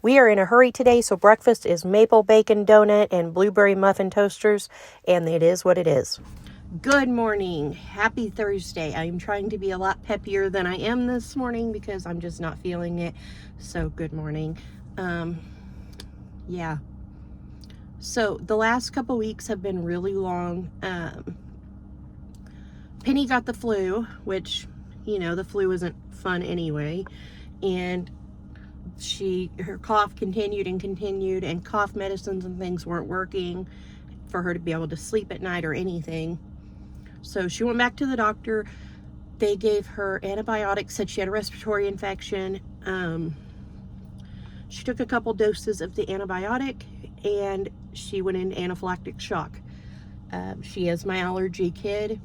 We are in a hurry today, so breakfast is maple bacon donut and blueberry muffin toasters, and it is what it is. Good morning. Happy Thursday. I'm trying to be a lot peppier than I am this morning because I'm just not feeling it. So good morning. Yeah. So the last couple weeks have been really long. Penny got the flu, which, you know, the flu isn't fun anyway. And her cough continued, and cough medicines and things weren't working for her to be able to sleep at night or anything. So she went back to the doctor. They gave her antibiotics, said she had a respiratory infection. She took a couple doses of the antibiotic and she went into anaphylactic shock. She is my allergy kid,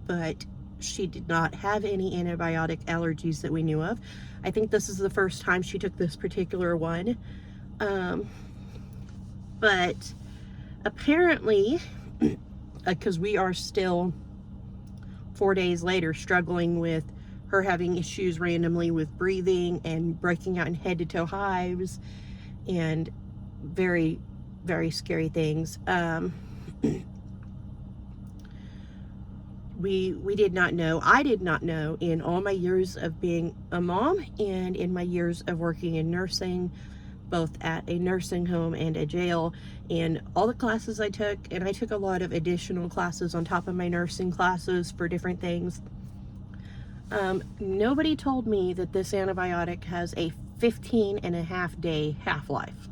but she did not have any antibiotic allergies that we knew of. I think this is the first time she took this particular one. But apparently, because we are still 4 days later struggling with her having issues randomly with breathing and breaking out in head to toe hives and very, very scary things. We did not know, I did not know in all my years of being a mom and in my years of working in nursing, both at a nursing home and a jail, and all the classes I took, and I took a lot of additional classes on top of my nursing classes for different things. Nobody told me that this antibiotic has a 15.5-day half-life.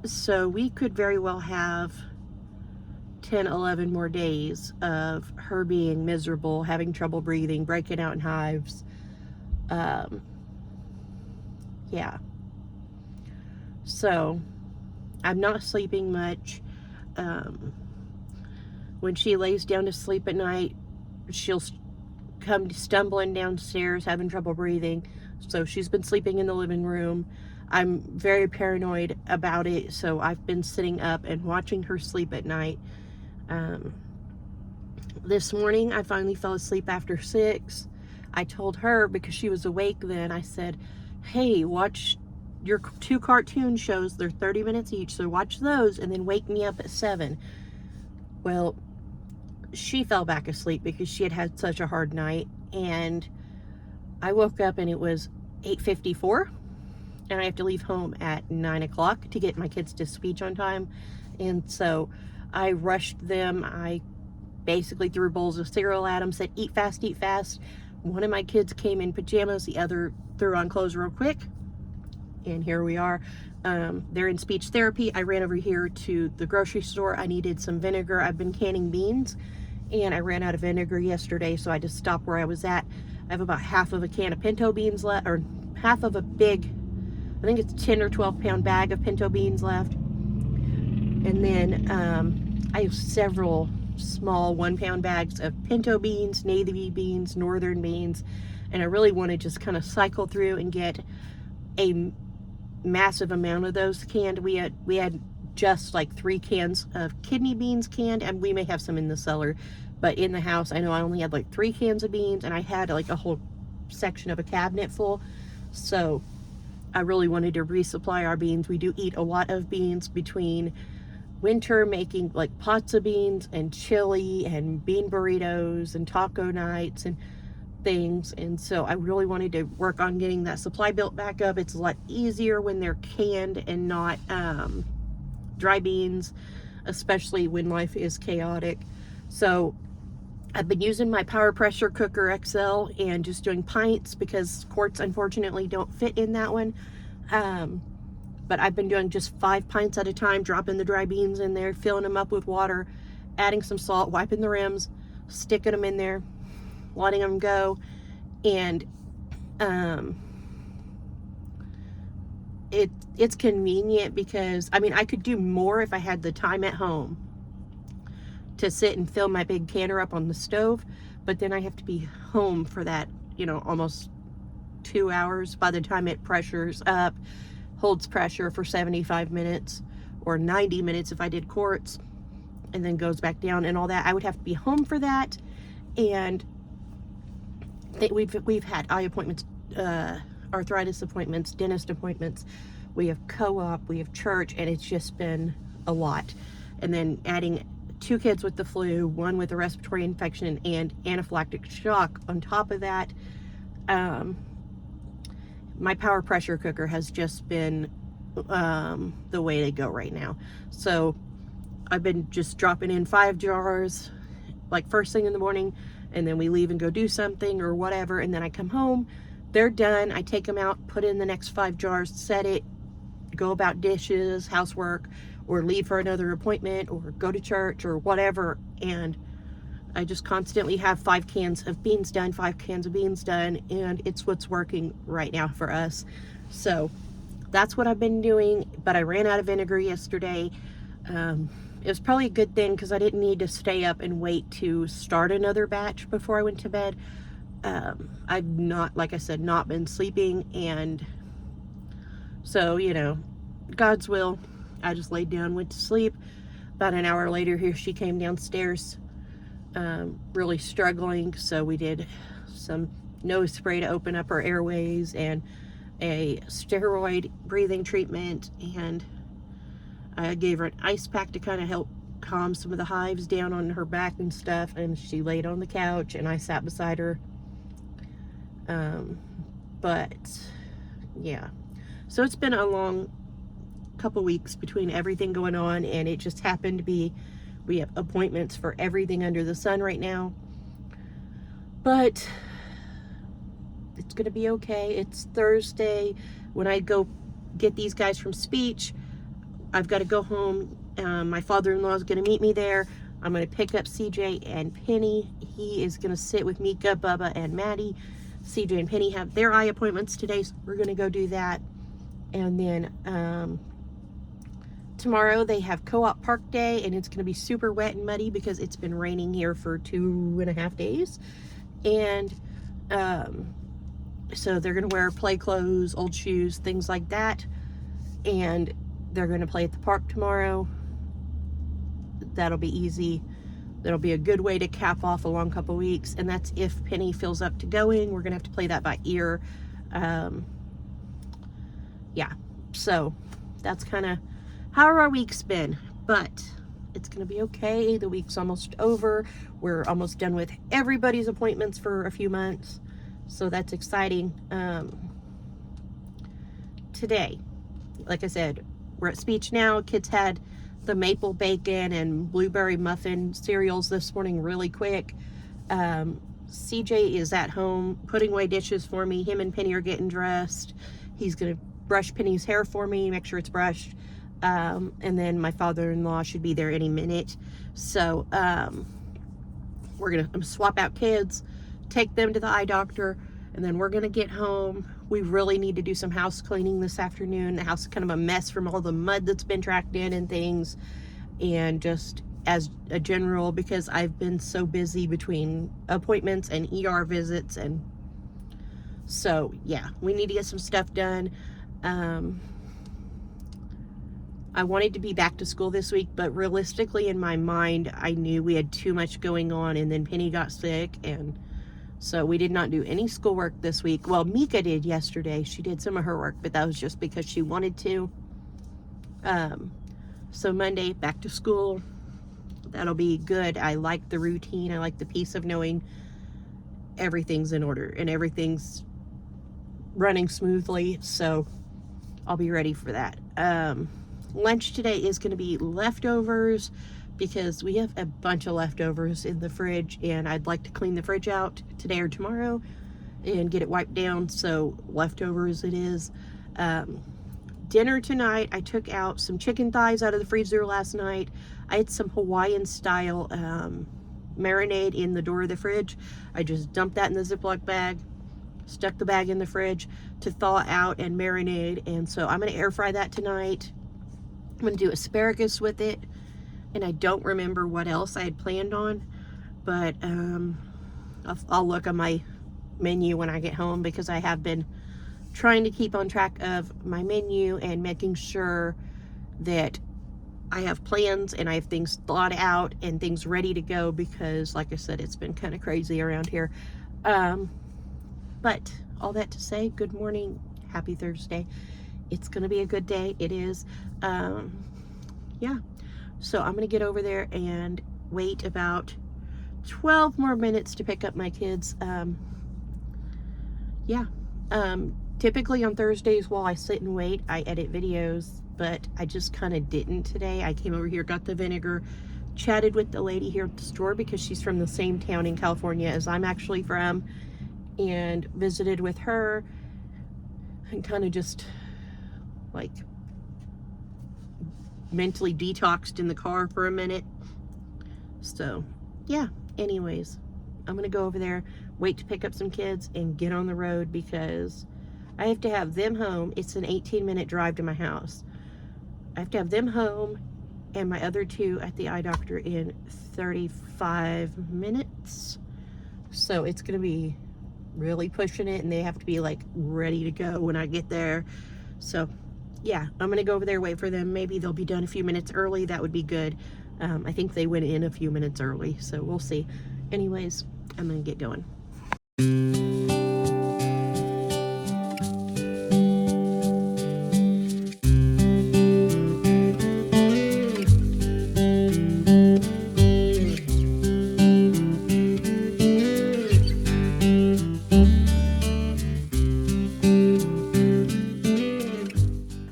So we could very well have 10, 11 more days of her being miserable, having trouble breathing, breaking out in hives. Yeah. So I'm not sleeping much. When she lays down to sleep at night, she'll come stumbling downstairs, having trouble breathing. So she's been sleeping in the living room. I'm very paranoid about it, so I've been sitting up and watching her sleep at night. This morning I finally fell asleep after 6. I told her, because she was awake then, I said, hey, watch your 2 cartoon shows. They're 30 minutes each, so watch those and then wake me up at 7. Well, she fell back asleep because she had such a hard night, and I woke up and it was 8:54, and I have to leave home at 9 o'clock to get my kids to speech on time. And so I rushed them. I basically threw bowls of cereal at them, said, eat fast, eat fast. One of my kids came in pajamas, the other threw on clothes real quick, and here we are. They're in speech therapy. I ran over here to the grocery store. I needed some vinegar. I've been canning beans, and I ran out of vinegar yesterday, so I just stopped where I was at. I have about half of a can of pinto beans left, or half of a big, I think it's a 10 or 12 pound bag of pinto beans left. And then I have several small 1 pound bags of pinto beans, navy beans, northern beans, and I really want to just kind of cycle through and get a massive amount of those canned. We had just like 3 cans of kidney beans canned, and we may have some in the cellar, but in the house I know I only had like 3 cans of beans, and I had like a whole section of a cabinet full. So I really wanted to resupply our beans. We do eat a lot of beans between winter, making like pots of beans and chili and bean burritos and taco nights and things. And so I really wanted to work on getting that supply built back up. It's a lot easier when they're canned and not dry beans, especially when life is chaotic. So I've been using my Power Pressure Cooker XL and just doing pints because quarts unfortunately don't fit in that one. But I've been doing just 5 pints at a time, dropping the dry beans in there, filling them up with water, adding some salt, wiping the rims, sticking them in there, letting them go. And it's convenient because, I mean, I could do more if I had the time at home to sit and fill my big canner up on the stove, but then I have to be home for that, you know, almost 2 hours by the time it pressures up, holds pressure for 75 minutes or 90 minutes if I did quarts, and then goes back down and all that. I would have to be home for that. And we've had eye appointments arthritis appointments, dentist appointments, we have co-op, we have church, and it's just been a lot. And then adding 2 kids with the flu, 1 with a respiratory infection and anaphylactic shock on top of that. My power pressure cooker has just been the way to go right now. So I've been just dropping in 5 jars like first thing in the morning, and then we leave and go do something or whatever, and then I come home, they're done, I take them out, put in the next 5 jars, set it, go about dishes, housework, or leave for another appointment, or go to church, or whatever, and I just constantly have 5 cans of beans done, 5 cans of beans done, and it's what's working right now for us. So that's what I've been doing, but I ran out of vinegar yesterday. It was probably a good thing because I didn't need to stay up and wait to start another batch before I went to bed. I've not, like I said, not been sleeping, and so, you know, God's will. I just laid down, went to sleep. About an hour later, here she came downstairs, really struggling, so we did some nose spray to open up her airways and a steroid breathing treatment, and I gave her an ice pack to kind of help calm some of the hives down on her back and stuff, and she laid on the couch and I sat beside her. But yeah, so it's been a long couple weeks between everything going on, and it just happened to be we have appointments for everything under the sun right now, but it's gonna be okay. It's Thursday. When I go get these guys from speech, I've got to go home. My father-in-law is going to meet me there. I'm going to pick up CJ and Penny. He is going to sit with Mika, Bubba, and Maddie. CJ and Penny have their eye appointments today, so we're going to go do that. And then tomorrow they have co-op park day, and it's going to be super wet and muddy because it's been raining here for 2.5 days. And so they're going to wear play clothes, old shoes, things like that. And they're going to play at the park tomorrow. That'll be easy. That'll be a good way to cap off a long couple weeks. And that's if Penny feels up to going. We're going to have to play that by ear. Yeah. So that's kind of how our week's been. But it's going to be okay. The week's almost over. We're almost done with everybody's appointments for a few months. So that's exciting. Today, like I said, we're at speech now. Kids had the maple bacon and blueberry muffin cereals this morning really quick. CJ is at home putting away dishes for me. Him and Penny are getting dressed. He's going to brush Penny's hair for me, make sure it's brushed. And then my father-in-law should be there any minute. So I'm gonna swap out kids, take them to the eye doctor, and then we're gonna get home. We really need to do some house cleaning this afternoon. The house is kind of a mess from all the mud that's been tracked in and things, and just as a general, because I've been so busy between appointments and ER visits, and so yeah, we need to get some stuff done. I wanted to be back to school this week, but realistically in my mind, I knew we had too much going on, and then Penny got sick, and so we did not do any schoolwork this week. Well, Mika did yesterday. She did some of her work, but that was just because she wanted to. So Monday, back to school. That'll be good. I like the routine. I like the peace of knowing everything's in order and everything's running smoothly. So I'll be ready for that. Lunch today is going to be leftovers because we have a bunch of leftovers in the fridge, and I'd like to clean the fridge out today or tomorrow and get it wiped down. So leftovers it is. Dinner tonight, I took out some chicken thighs out of the freezer last night. I had some Hawaiian style marinade in the door of the fridge. I just dumped that in the Ziploc bag, stuck the bag in the fridge to thaw out and marinate, and so I'm going to air fry that tonight. I'm going to do asparagus with it, and I don't remember what else I had planned on, but I'll look on my menu when I get home, because I have been trying to keep on track of my menu and making sure that I have plans and I have things thought out and things ready to go, because like I said, it's been kind of crazy around here. But all that to say, good morning, happy Thursday. It's gonna be a good day. It is. Yeah. So I'm gonna get over there and wait about 12 more minutes to pick up my kids. Yeah. Typically on Thursdays while I sit and wait, I edit videos, but I just kind of didn't today. I came over here, got the vinegar, chatted with the lady here at the store because she's from the same town in California as I'm actually from, and visited with her and kind of just like mentally detoxed in the car for a minute. So yeah, anyways, I'm gonna go over there, wait to pick up some kids and get on the road because I have to have them home. It's an 18-minute drive to my house. I have to have them home and my other two at the eye doctor in 35 minutes. So it's gonna be really pushing it, and they have to be like ready to go when I get there. So yeah, I'm gonna go over there, wait for them. Maybe they'll be done a few minutes early. That would be good. I think they went in a few minutes early, so we'll see. Anyways, I'm gonna get going.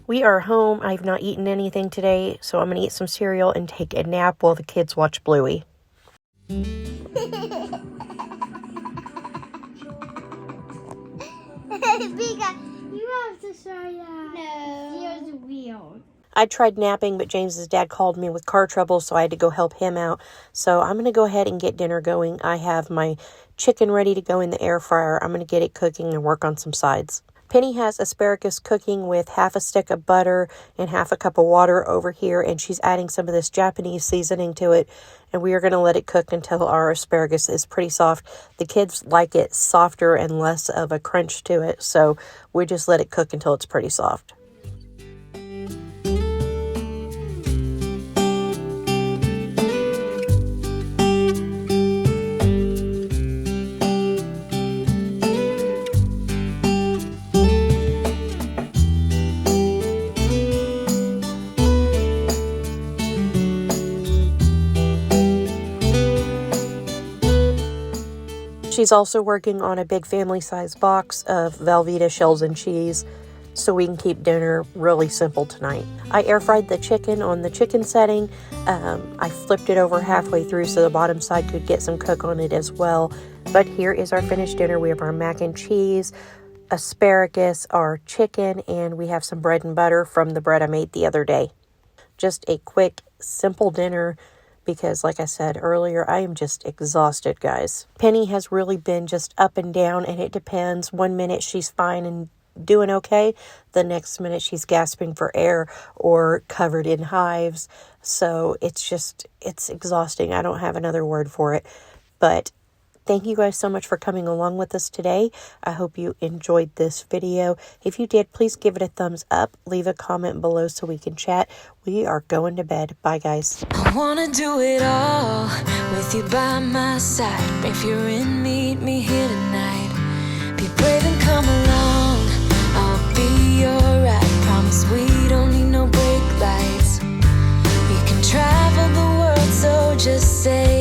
We are home. I've not eaten anything today, so I'm gonna eat some cereal and take a nap while the kids watch Bluey. You have to try that. No. It's weird. I tried napping, but James's dad called me with car trouble, so I had to go help him out. So I'm going to go ahead and get dinner going. I have my chicken ready to go in the air fryer. I'm going to get it cooking and work on some sides. Penny has asparagus cooking with half a stick of butter and half a cup of water over here, and she's adding some of this Japanese seasoning to it, and we are going to let it cook until our asparagus is pretty soft. The kids like it softer and less of a crunch to it, so we just let it cook until it's pretty soft. She's also working on a big family-sized box of Velveeta shells and cheese so we can keep dinner really simple tonight. I air fried the chicken on the chicken setting. I flipped it over halfway through so the bottom side could get some cook on it as well. But here is our finished dinner. We have our mac and cheese, asparagus, our chicken, and we have some bread and butter from the bread I made the other day. Just a quick, simple dinner because, like I said earlier, I am just exhausted, guys. Penny has really been just up and down, and it depends. 1 minute she's fine and doing okay. The next minute she's gasping for air or covered in hives. So it's exhausting. I don't have another word for it. But thank you guys so much for coming along with us today. I hope you enjoyed this video. If you did, please give it a thumbs up. Leave a comment below so we can chat. We are going to bed. Bye, guys. I wanna do it all with you by my side. If you're in, meet me here tonight. Be brave and come along. I'll be your ride. Promise we don't need no brake lights. We can travel the world, so just say